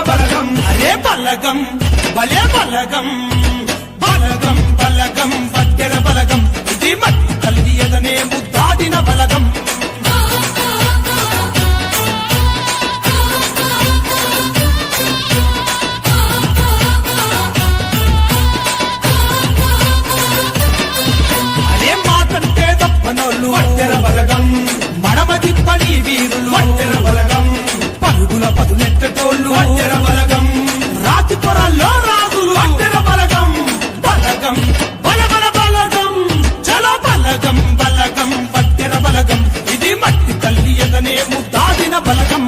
బలగం అరే బలగం భలే బలగం బలగం బలగం వట్టెర బలగం ఇది మట్టి తల్లి ఎదనే ముద్దాడిన బలగం అరే మాటంటే తప్పనోళ్ళు వట్టెర బలగం మడమ తిప్పని వీరులు వట్టెర బలగం పరుగుల పదునెట్టటోళ్ళు వట్టెర బలగం రాతి పొరల్లో రాజులు వట్టెర బలగం బలగం బల బల బలగం చలో బలగం బలగం వట్టెర బలగం ఇది మట్టి తల్లి ఎదనే ముద్దాడిన బలగం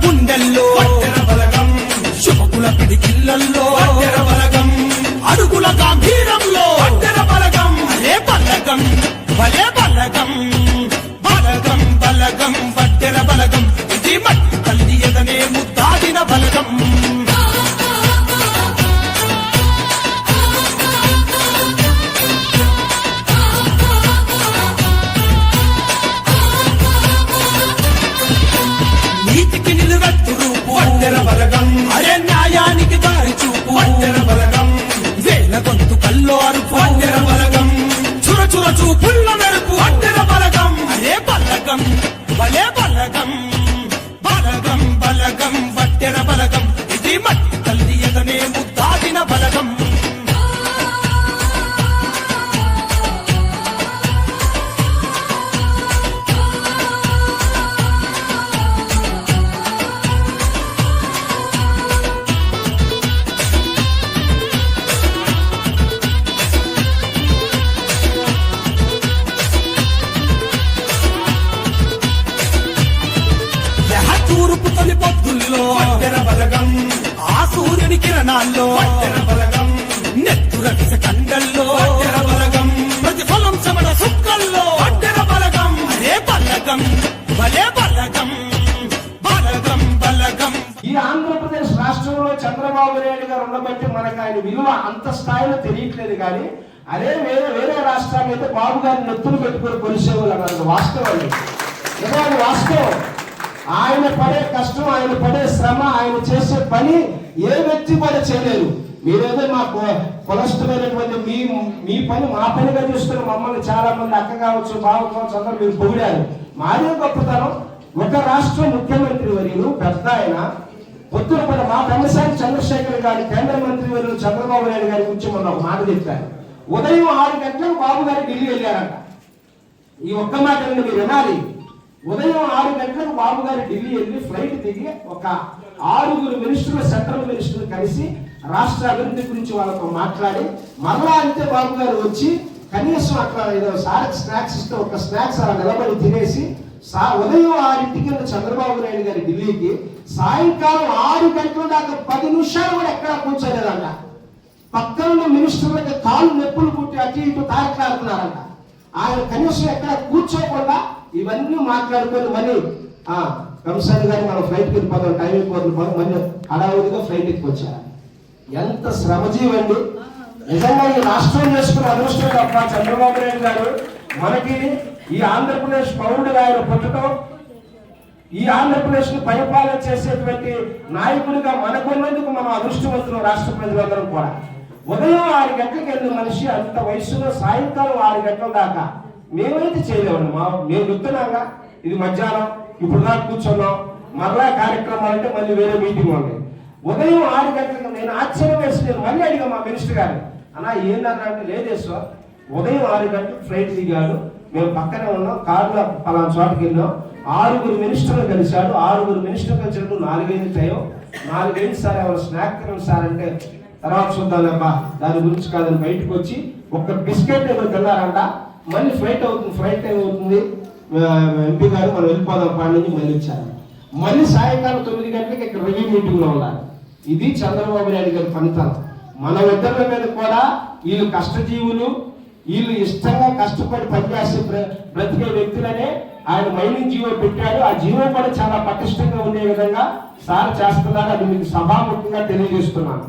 గుండెల్లో వట్టెర బలగం శుభకుల పిడికిళ్ళల్లో వట్టెర బలగం అడుగుల గాంభీరంలో వట్టెర బలగం అరే బలగం భలే బలగం బలగం బలగం వట్టెర బలగం ఇది మట్టి తల్లి ఎదనే ముద్దాడిన బలగం నీతికి నిలువెత్తు రూపు వట్టెర బలగం అరే న్యాయానికి దారి చూపు వట్టెర బలగం వేల గొంతు కల్లో అరుపు వట్టెర బలగం చుర చుర చూపుల్ల మెరుపు వట్టెర బలగం అరే బలగం భలే బలగం బలగం బలగం వట్టెర బలగం ఇది మట్టి తల్లి ఎదనే ముద్దాడిన బలగం తూర్పు తొలి పొద్దుల్లో వట్టెర బలగం ఆ సూర్యుని కిరణాల్లో వట్టెర బలగం నెత్తుర విస కండల్లో వట్టెర బలగం ప్రతిఫలం సమడ సుక్కల్లో వట్టెర బలగం అరే బలగం భలే బలగం బలగం బలగం. ఈ ఆంధ్రప్రదేశ్ రాష్ట్రంలో చంద్రబాబు నాయుడు గారు ఉండబట్టి మనకు ఆయన విలువ అంత స్థాయిలో తెలియట్లేదు. కానీ అదే వేరే రాష్ట్రాలు అయితే బాబు గారిని నెత్తులు పెట్టుకుని కొలిసేవాళ్ళు అన్నారు. వాస్తవం ఇవాళ వాస్తవం. ఆయన పడే కష్టం, ఆయన పడే శ్రమ, ఆయన చేసే పని ఏ వ్యక్తి కూడా చేయలేరు. మీరేదో మా కొలష్టమైనటువంటి మీ పని మా పనిగా చూస్తున్న మమ్మల్ని చాలా మంది అక్క కావచ్చు, బావ కావచ్చు, అందరూ మీరు పొగిడారు. మాదే గొప్పతనం. ఒక రాష్ట్ర ముఖ్యమంత్రి వర్యులు పెద్ద ఆయన పొద్దున పడి మా పెమ్మసాని చంద్రశేఖర్ గారి కేంద్ర మంత్రి వర్యులు చంద్రబాబు నాయుడు గారి గురించి మొన్న ఒక మాట చెప్పారు. ఉదయం 6 గంటలకు బాబు గారు ఢిల్లీ వెళ్ళారంట. ఈ ఒక్క మాట మీరు వినాలి. ఉదయం 6 గంటలకు బాబు గారు ఢిల్లీ వెళ్ళి ఫ్లైట్ దిగి ఒక 6 మినిస్టర్లు, సెంట్రల్ మినిస్టర్లు కలిసి రాష్ట్ర అభివృద్ధి గురించి వాళ్ళతో మాట్లాడి మరలా అంతే బాబు గారు వచ్చి కనీసం అట్లా ఏదో స్నాక్స్ ఇస్తే ఒక స్నాక్స్ అలా నిలబడి తినేసి ఉదయం 6కి చంద్రబాబు నాయుడు గారి ఢిల్లీకి సాయంకాలం 6 గంటల దాకా 10 నిమిషాలు కూడా ఎక్కడ కూర్చోలేదంట. పక్కన మినిస్టర్లకి కాళ్ళు నొప్పులు పుట్టి అటు ఇటు తారట్లాడుతున్నారంట. ఆయన కనీసం ఎక్కడ కూర్చోకుండా ఇవన్నీ మాట్లాడుకొని మళ్ళీ కంసారి గారి మనం ఫ్లైట్కి వెళ్ళిపోతాం, టైం అయిపోతుంది, మళ్ళీ హడావుడిగా ఫ్లైట్ ఎక్కి వచ్చారు. ఎంత శ్రమజీవండి నిజంగా. ఈ రాష్ట్రం చేసుకున్న అదృష్టం తప్ప చంద్రబాబు నాయుడు గారు మనకి ఈ ఆంధ్రప్రదేశ్ పౌరుడుగా ఆయన పుట్టడం, ఈ ఆంధ్రప్రదేశ్ ను పరిపాలన చేసేటువంటి నాయకుడిగా మనకున్నందుకు మనం అదృష్టవంతులు రాష్ట్ర ప్రజలందరం కూడా. ఉదయం 6 గంటలకు వెళ్ళిన మనిషి అంత వయసులో సాయంకాలం 6 గంటల దాకా మేమైతే చేయలేమండి. మేము చెప్తున్నాగా ఇది మధ్యాహ్నం, ఇప్పుడు దాకా కూర్చున్నాం, మరలా కార్యక్రమాలు అంటే మళ్ళీ వేరే మీటింగ్ ఉంది. ఉదయం 6 గంటలకు నేను ఆశ్చర్యం వేసి నేను మళ్ళీ అడిగా మా మినిస్టర్ గారు, అన్నా ఏందన్నా అంటే లేదేశ్వర్ ఉదయం 6 గంటలకు ఫ్లైట్ దిగాడు, మేము పక్కనే ఉన్నాం, కారులో పలానా చోటకి వెళ్ళాం, 6 మినిస్టర్లు కలిశాడు, 6 మినిస్టర్లు కలిసినప్పుడు 4-5 టైం 4-5 సార్ ఎవరు స్నాక్ తినండి సార్ అంటే తర్వాత చూద్దాంలేబ్బా దాని గురించి కాదని బయటకు వచ్చి ఒక బిస్కెట్ ఎవరు తిన్నారంట. మళ్ళీ ఫ్లైట్ టైం అవుతుంది, ఎంపీ గారు మనం వెళ్ళిపోదాం పాడి నుంచి మళ్ళీ వచ్చారు. మళ్ళీ సాయంకాలం 9 గంటలకు ఇక్కడ రివ్యూ మీటింగ్ లో ఉన్నారు. ఇది చంద్రబాబు నాయుడు గారి పనితనం. మన ఇద్దరి మీద కూడా వీళ్ళు కష్టజీవులు, వీళ్ళు ఇష్టంగా కష్టపడి పనిచేసి బ్రతికే వ్యక్తులనే ఆయన మైనింగ్ జీవో పెట్టాడు. ఆ జీవో కూడా చాలా పటిష్టంగా ఉండే విధంగా సార్ చేస్తున్నారు. అది మీకు సభాముఖంగా తెలియజేస్తున్నాను.